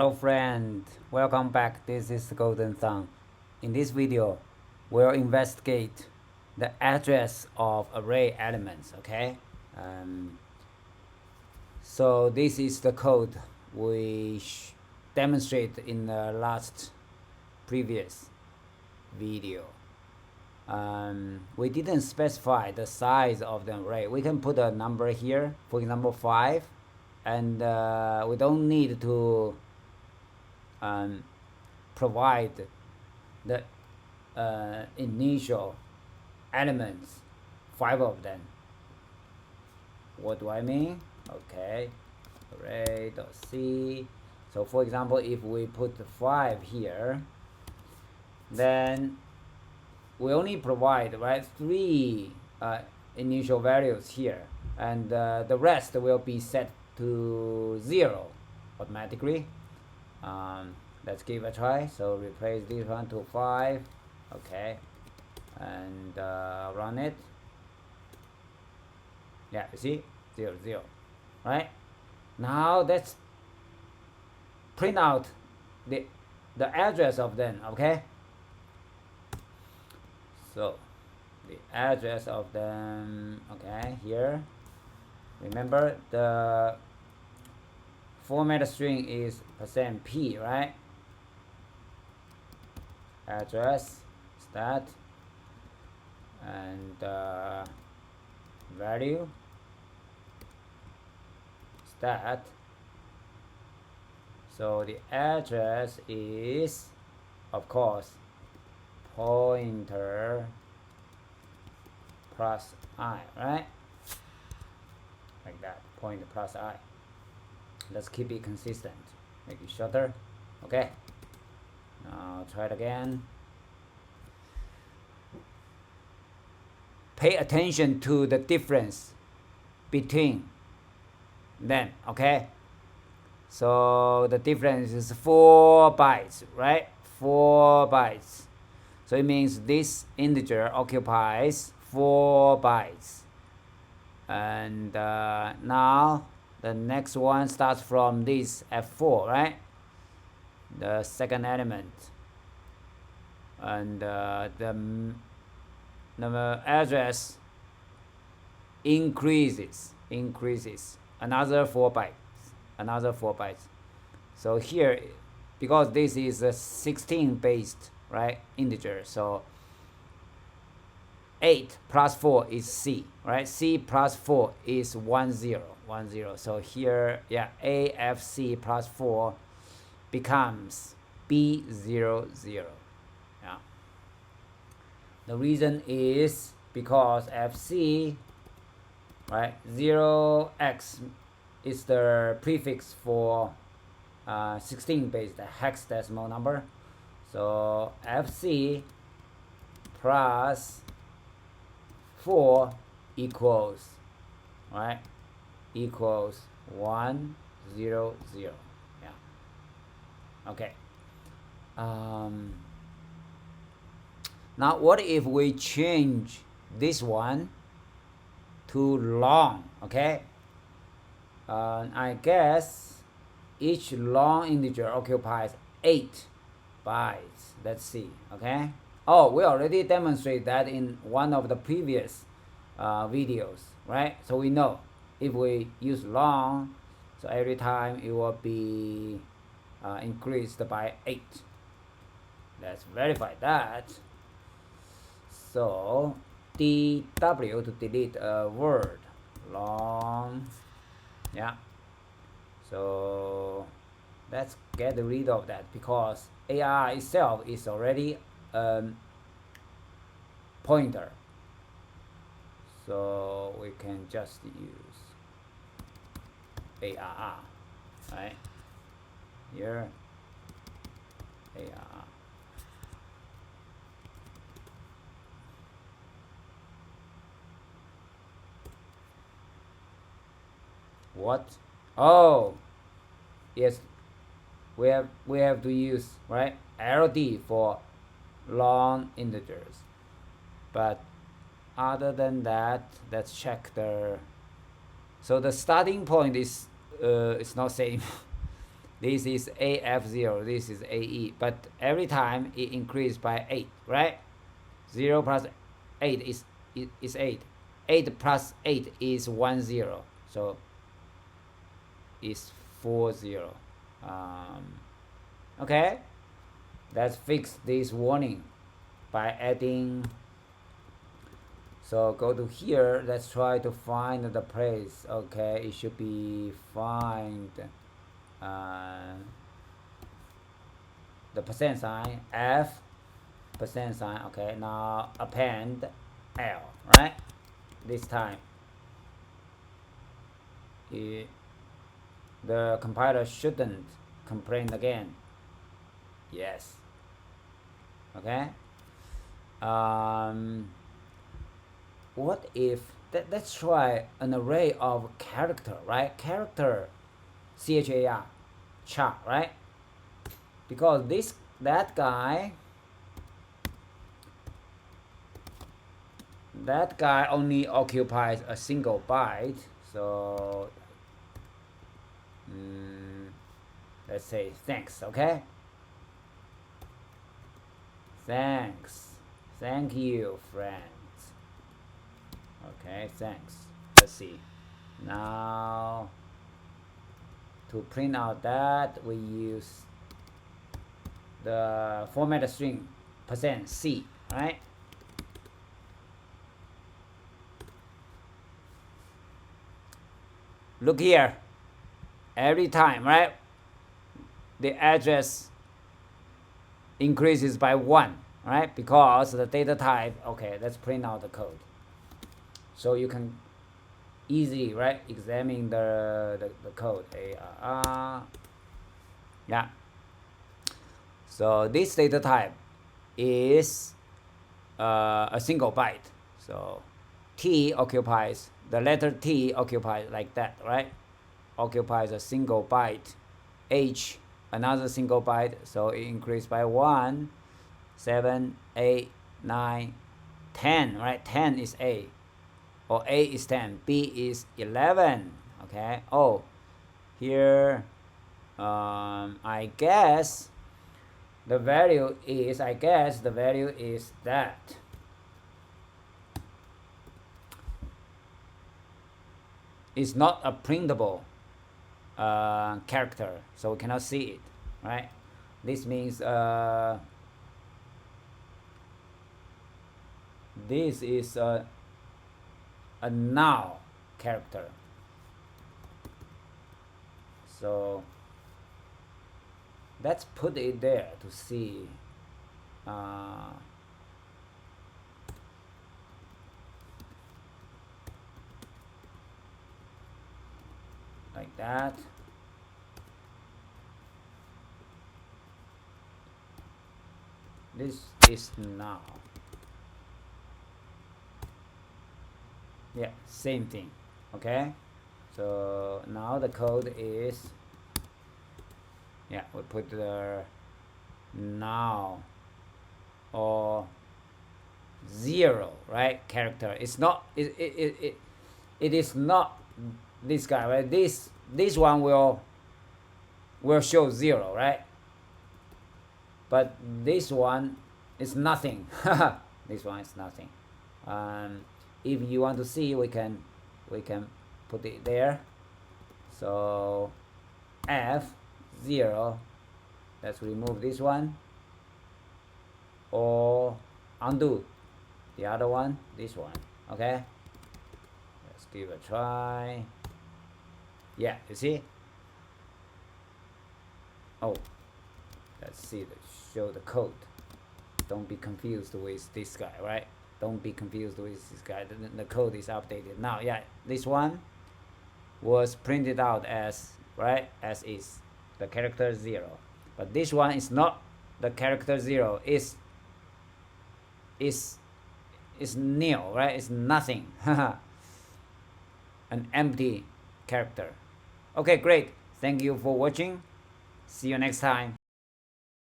Hello friend, welcome back. This is Golden Thumb. In this video, we'll investigate the address of array elements, okay? So this is the code we demonstrate in the last previous video. We didn't specify the size of the array. We can put a number here, for example 5, and we don't need to provide the initial elements, 5 of them. What do I mean? Okay, array.c. So for example, if we put 5 here, then we only provide 3 initial values here, and the rest will be set to 0 automatically. Let's give a try. So replace this one to 5, okay, and run it. Yeah, you see, 0 0, right? Now let's print out the address of them, okay? So the address of them, okay, here. Remember the format string is %p, right? Address stat and value stat. So the address is, of course, pointer plus I, right? Like that, pointer plus I. Let's keep it consistent, make it shorter. Okay, now try it again. Pay attention to the difference between them, okay? So the difference is 4 bytes, right? 4 bytes. So it means this integer occupies 4 bytes. And now the next one starts from this F4, right? The second element. And the address increases another 4 bytes. So here, because this is a 16 based, right, integer, so 8 plus 4 is C, right? C plus 4 is 10. So here, yeah, AFC plus 4 becomes B00. Yeah. The reason is because FC, right, 0x is the prefix for 16-based hexadecimal number. So FC plus 4 equals, right, equals 100. Yeah. Okay. Now what if we change this one to long, okay? I guess each long integer occupies 8 bytes. Let's see, okay? Oh, we already demonstrated that in one of the previous videos, right? So we know if we use long, so every time it will be increased by 8. Let's verify that. So DW to delete a word, long, yeah. So let's get rid of that because AR itself is already pointer. So we can just use ARR, right? Here, ARR. What? Oh, yes, we have to use, right, LD for long integers. But other than that, let's check the. So the starting point is it's not same. This is AF0, this is AE, but every time it increased by 8, right? 0 plus 8 is 8. 8 plus 8 is 10, so it's 40. Okay, let's fix this warning by adding. So go to here, let's try to find the place. Okay, it should be find the percent sign F percent sign. Okay, now append L, right? This time the compiler shouldn't complain again. Yes. Okay. What if let's try an array of character, right? Character, char, char, right? Because that guy only occupies a single byte, so let's say thanks. Okay, thanks, thank you, friends. Okay, thanks. Let's see. Now to print out that, we use the format string %c, right? Look here, every time, right, the address increases by 1, right, because the data type. Okay, let's print out the code so you can easily, right, examine the code. Yeah, so this data type is a single byte, so T occupies, the letter T occupies like that, right, occupies a single byte, H another single byte, so it increased by 1, 7, 8, 9, 10, right? 10 is A, or A is 10, B is 11. Okay, oh, here I guess the value is that. It's not a printable character, so we cannot see it, right? This means this is a null character. So let's put it there to see. Like that. This is null. Yeah, same thing. Okay, so now the code is, yeah, we put the null or 0, right, character. It's not, it is not this guy, right? This one will show 0, right? But this one is nothing. This one is nothing. If you want to see, we can put it there. So F0, let's remove this one, or undo the other one, this one. Okay, let's give it a try. Yeah, you see? Oh, let's see, show the code. Don't be confused with this guy, right? Don't be confused with this guy. The code is updated now. Yeah, this one was printed out as, right, as is the character 0, but this one is not the character 0. Is nil, right? It's nothing. An empty character. Okay, great. Thank you for watching. See you next time.